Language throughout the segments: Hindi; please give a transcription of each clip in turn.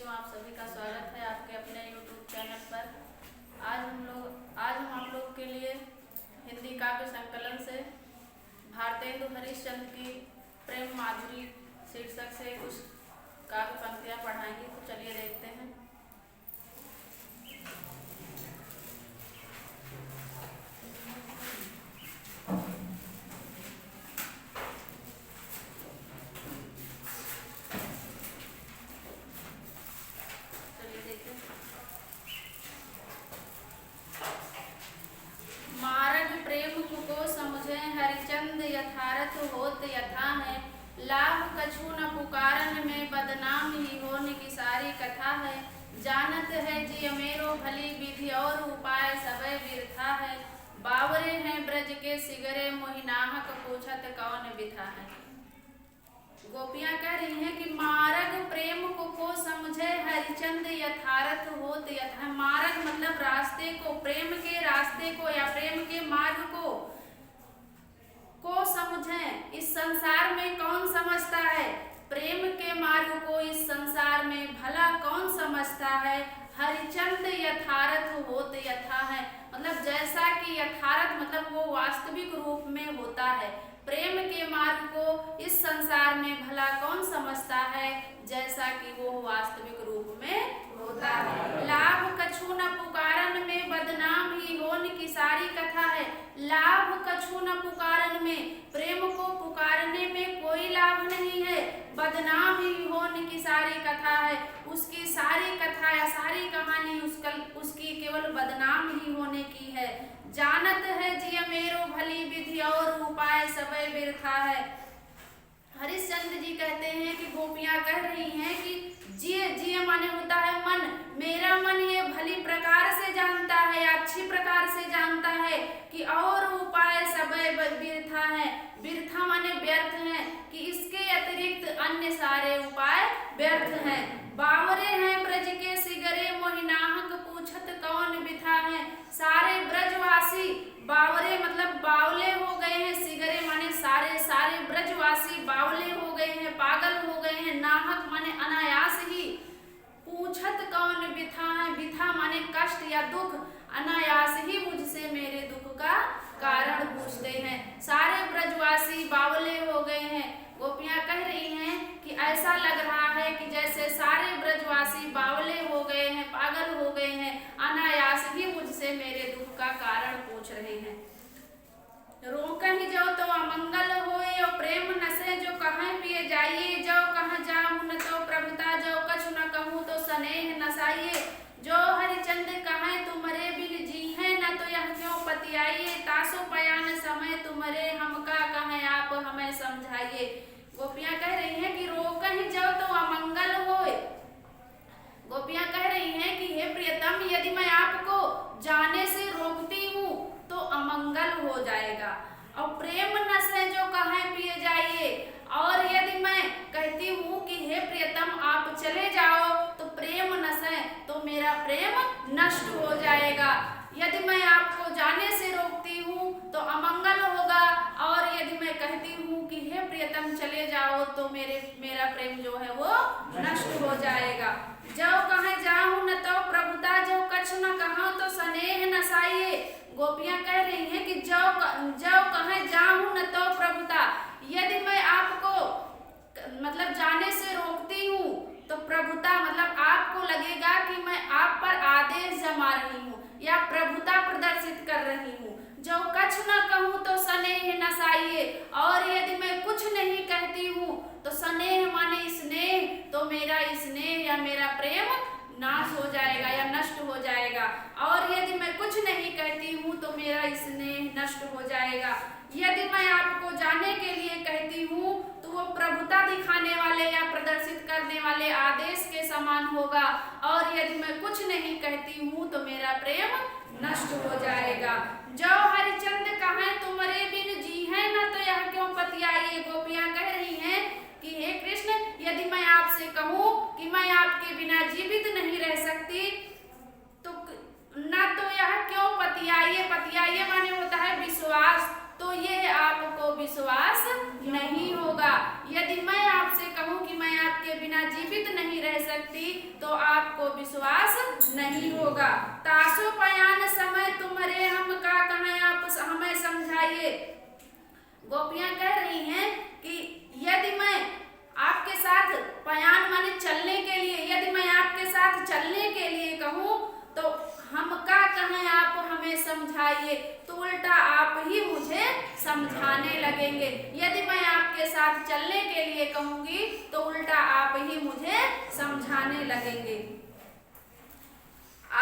खुशियों आप सभी का स्वागत है आपके अपने YouTube चैनल पर। आज हम आप लोग के लिए हिंदी काव्य संकलन से भारतेंदु हरिश्चंद्र की प्रेम माधुरी शीर्षक से कुछ काव्य पंक्तियां पढ़ाएंगे, तो चलिए देखते हैं। मारग प्रेम को समझे हरिचंद यथारथ होत यथा है। लाभ कछु न पुकारन में बदनाम ही होने की सारी कथा है। जानत है जिय मेरो भली विधि और उपाय सबे बिरथा है। बावरे हैं ब्रज के सिगरे मोहिनाहक पूछत कौन बिथा है। गोपियां कह रही हैं कि मारग प्रेम को समझे हरिचंद यथारथ होत यथा। मार्ग मतलब रास्ते को, प्रेम के रास्ते को या प्रेम के मार्ग को समझे। इस संसार में कौन समझता है प्रेम के मार्ग को? इस संसार में भला कौन समझता है? हरिचंद यथारथ होत यथा है, मतलब जैसा कि यथारथ मतलब वो वास्तविक रूप में होता है। प्रेम के मार्ग को इस संसार में भला कौन समझता है? जैसा कि वो वास्तविक रूप में होता है। लाभ कछु न पुकारन में बदनाम ही होने की सारी कथा है। लाभ कछु न पुकारन में, प्रेम को पुकारने में कोई लाभ नहीं है। बदनाम ही होने की सारी कथा है, उसकी सारी कथा या सारी कहानी उसकी केवल बदनाम ही होने की है। जानत है जिय मेरो भली विधि और उपाय सबे बिरथा है। हरिश्चंद्र जी कहते हैं कि गोपियां कह रही हैं कि जिय माने होता है मन। मेरा मन ये भली प्रकार से जानता है, अच्छी प्रकार से जानता है कि और उपाय सबे बिरथा है। बिरथा माने व्यर्थ है, कि इसके अतिरिक्त अन्य सारे उपाय व्यर्थ हैं। बावरे हैं ब्रज के सिगरे मोहिनाहक पूछत कौन बिथा है। सारे ब्रजवासी, बावरे मतलब बावले हो गए हैं, सिगरे माने सारे ब्रजवासी बावले हो गए हैं, पागल हो गए हैं। नाहक माने अनायास ही। पूछत कौन बिथा है, बिथा माने कष्ट या दुख। अनायास ही मुझसे मेरे दुख का कारण पूछते हैं। सारे ब्रजवासी बावले हो गए हैं। गोपियां कह रही हैं कि ऐसा लग रहा है कि जैसे सारे ब्रजवासी बावले हो गए हैं, पागल हो गए हैं, अनायास ही मुझसे मेरे दुख का कारण पूछ रहे हैं। रोकहि जो तो अमंगल होए और प्रेम नशे जो कहाँ पिए जाइए। जो कहाँ जाऊँ न तो प्रभुता, जो कछु न कहूँ तो स्नेह नसाइए। जो हरिचंद कहाँ तुमरे बिन जी है, न तो यह क्यों पतियाइए। तासो पयान समय तुमरे हमका कहें आप हमें समझाइए। गोपियां कह रही हैं कि रोकहि जो तो अमंगल होए। गोपियां कह रही हैं कि हे प्रियतम, यदि मैं आपको जाने से रोकती हूँ तो अमंगल हो जाएगा। और प्रेम नशे जो कहें पिए जाइए, और यदि मैं कहती हूँ कि हे प्रियतम आप चले जाओ तो प्रेम नशे, तो मेरा प्रेम नष्ट हो जाएगा। यदि मैं आपको जाने से रोकती हूँ तो अमंगल होगा, और यदि मैं कहती हूँ कि हे प्रियतम चले जाओ तो मेरा प्रेम जो है वो नष्ट हो जाएगा। जो कहे जाऊँ न तो प्रभुता, जो कछु न कहूँ तो स्नेह नसाइए। गोपियां कह रही हैं कि जो कहे जाऊँ न तो प्रभुता, यदि मैं आपको मतलब जाने से रोकती हूँ तो प्रभुता मतलब आपको लगेगा कि मैं आप पर आदेश जमा रही हूँ या प्रभुता प्रदर्शित कर रही हूँ। जो कछु न कहूँ तो स्नेह नसाइए, और यदि मैं कुछ नहीं कहती हूँ तो स्नेह माने स्नेह, तो मेरा स्नेह या मेरा प्रेम नाश हो जाएगा या नष्ट हो जाएगा। और यदि मैं कुछ नहीं कहती हूँ तो मेरा स्नेह नष्ट हो जाएगा। यदि मैं आपको जाने के लिए कहती हूँ तो वो प्रभुता दिखाने वाले या प्रदर्शित करने वाले आदेश के समान होगा, और यदि मैं कुछ नहीं कहती हूँ तो मेरा प्रेम नष्ट हो जाएगा। जो हरिचंद कहें तुमरे बिन जी है, न तो यह क्यों पतियाइए। गोपियां कह रही हैं कि हे कृष्ण, यदि मैं आपसे कहूँ कि मैं आपके बिना जीवित नहीं रह सकती तो न तो यह क्यों पतियाइए। पतियाइए माने होता है विश्वास, तो ये आपको विश्वास नहीं होगा। यदि मैं आपसे कहूँ कि मैं आपके बिना जीवित नहीं रह कह सकती तो आपको विश्वास नहीं होगा। तासो पयान समय तुम्हारे हम का कहें आप हमें समझाइए। गोपियां कह रही हैं कि यदि मैं आपके साथ पयान माने चलने के लिए, यदि मैं आपके साथ चलने के लिए कहूँ तो हम का कहें आप हमें समझाइए, तो उल्टा आप ही मुझे समझाने लगेंगे। यदि मैं आपके साथ चलने के लिए कहूंगी तो उल्टा आप ही मुझे समझाने लगेंगे।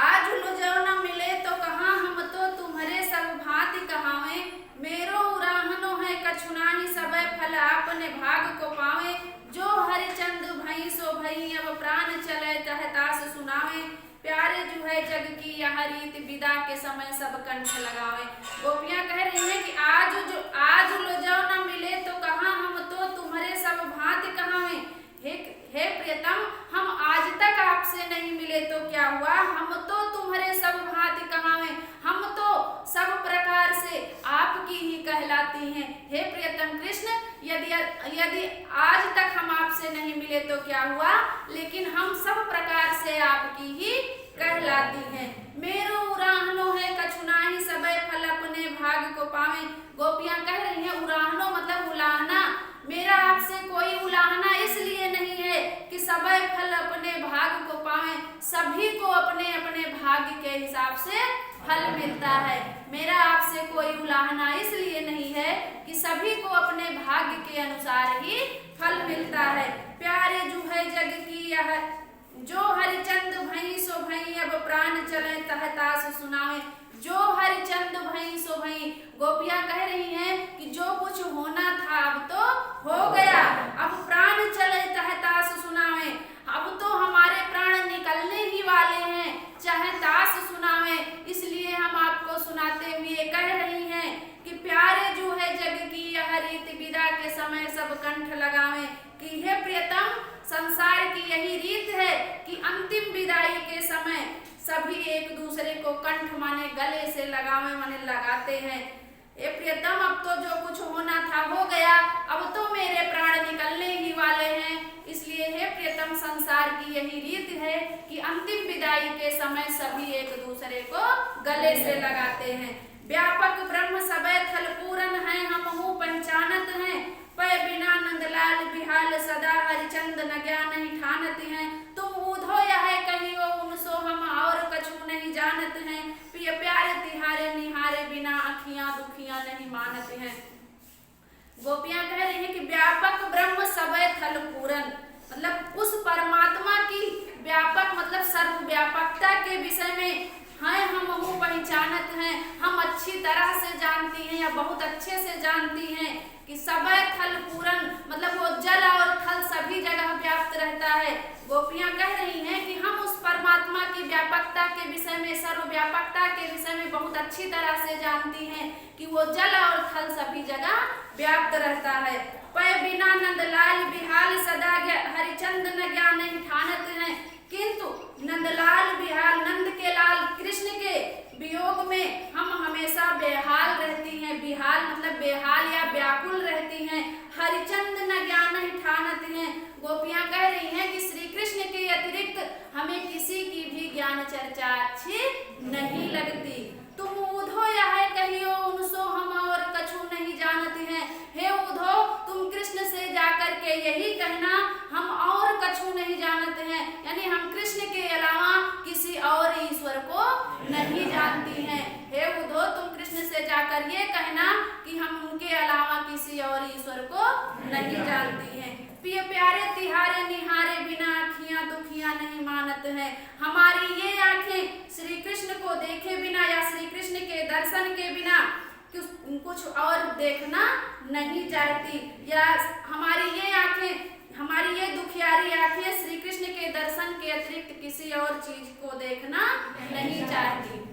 आज लो जो न मिले तो कहाँ हम तो तुम्हारे सब भांति कहावे, मेरो उराहनो है कछु नाही सबे फल आपने भाग को पावे, जो हरिचंद भई सो भई अब प्राण चले तह तास सुनावे, प्यारे जो है जग की यह रीत विदा के समय सब कंठ लगावे। गोपियां कह रही हैं कि आज लो जो न मिले तो कहाँ हम तो तुम्हारे सब भांति कहावे। हे प्रियतम, हम आज तक आपसे नहीं मिले तो क्या हुआ, हम तो तुम्हारे सब भांति कहावे, हम तो सब प्रकार से आपकी ही कहलाती हैं। हे प्रियतम कृष्ण, यदि आज तक हम आपसे नहीं मिले तो क्या हुआ, लेकिन हम सब प्रकार से आपकी ही कहलाती हैं। मेरो उराहनो है कछु नाही सबे फल अपने भाग को पावे। गोपियां कह रही हैं उराहनो मतलब उलाहना, मेरा आपसे कोई उलाहना इसलिए नहीं है कि सबे फल अपने भाग को पावे, सभी को अपने अपने भाग्य के हिसाब से फल मिलता है। मेरा आपसे कोई उलाहना इसलिए नहीं है कि सभी को अपने भाग्य के अनुसार ही फल मिलता है। प्यारे जो है जग की यह जो हरिचंद भई सो भई अब प्राण चले तह तास सुनावे, जो हरिचंद भई सो भई। गोपियां कह रही हैं कि जो कुछ होना था अब तो हो गया, अब प्राण चले तह तास सुनावे, अब तो हमारे प्राण निकलने ही वाले हैं, चाहे तास सुनावे। इसलिए हम आपको सुनाते हुए कह रही हैं कि प्यारे जो है जग की यह रीत विदा के समय सब कंठ लगावे, कि हे प्रियतम संसार की यही रीत है कि अंतिम विदाई के समय सभी एक दूसरे को कंठ माने गले से लगावे माने लगाते हैं। ए प्रियतम, अब तो जो कुछ होना था हो गया, अब तो मेरे प्राण निकलने ही वाले हैं। इसलिए हे प्रियतम संसार की यही रीत है कि अंतिम विदाई के समय सभी एक दूसरे को गले से लगाते हैं। व्यापक ब्रह्म सबे थल पूरन है, हमहु पहचानत हैं, पै बिना नंदलाल बिहाल सदा हरिचंद न ज्ञान ही ठानत हैं, तुम ऊधो यह कहियो उनसो हम और कछु नहीं जानत हैं, प्रिय प्यारे तिहारे निहारे बिना अखियां दुखियां नहीं मानत हैं। गोपियां कह रही हैं कि व्यापक ब्रह्म सबे थल पूरन मतलब उस परमात्मा की व्यापक मतलब सर्वव्यापकता के विषय में हैं, हम पहचानत हैं, हम अच्छी तरह से जानती हैं या बहुत अच्छे से जानती हैं कि सबे थल पूरन मतलब वो जल और थल सभी जगह व्याप्त रहता है। गोपियां कह रही हैं कि हम उस परमात्मा की व्यापकता के विषय में, सर्वव्यापकता के विषय में बहुत अच्छी तरह से जानती हैं कि वो जल और थल सभी जगह व्याप्त रहता है। पै बिना नंदलाल बिहाल सदा हरिचंद न ज्ञान ही ठानत हैं, किंतु नंदलाल बिहाल नंद के लाल कृष्ण के वियोग में हम हमेशा बेहाल रहती हैं। बिहाल मतलब बेहाल या व्याकुल रहती हैं। हरिचंद न ज्ञान ही ठानत हैं। गोपियां कह रही हैं कि श्री कृष्ण के अतिरिक्त हमें किसी की भी ज्ञान चर्चा अच्छी नहीं लगती। तुम उधो यह कहियो उनसो हम और कछु नहीं जानते हैं। हे उधो, तुम कृष्ण से जाकर के यही कहना हम और कछु नहीं जानते हैं, यानी हम कृष्ण के अलावा किसी और ईश्वर को नहीं जानती हैं। हे उधो, तुम कृष्ण से जाकर ये कहना कि हम उनके अलावा किसी और ईश्वर को नहीं जानती हैं। प्रिय प्यारे तिहारे निहारे बिना अखियां दुखियां नहीं मानत हैं। हमारी ये आंखें श्री कृष्ण को देखे बिना या श्री कृष्ण के दर्शन के बिना कुछ और देखना नहीं चाहती, या हमारी ये दुखियारी आंखें श्री कृष्ण के दर्शन के अतिरिक्त किसी और चीज को देखना नहीं चाहती।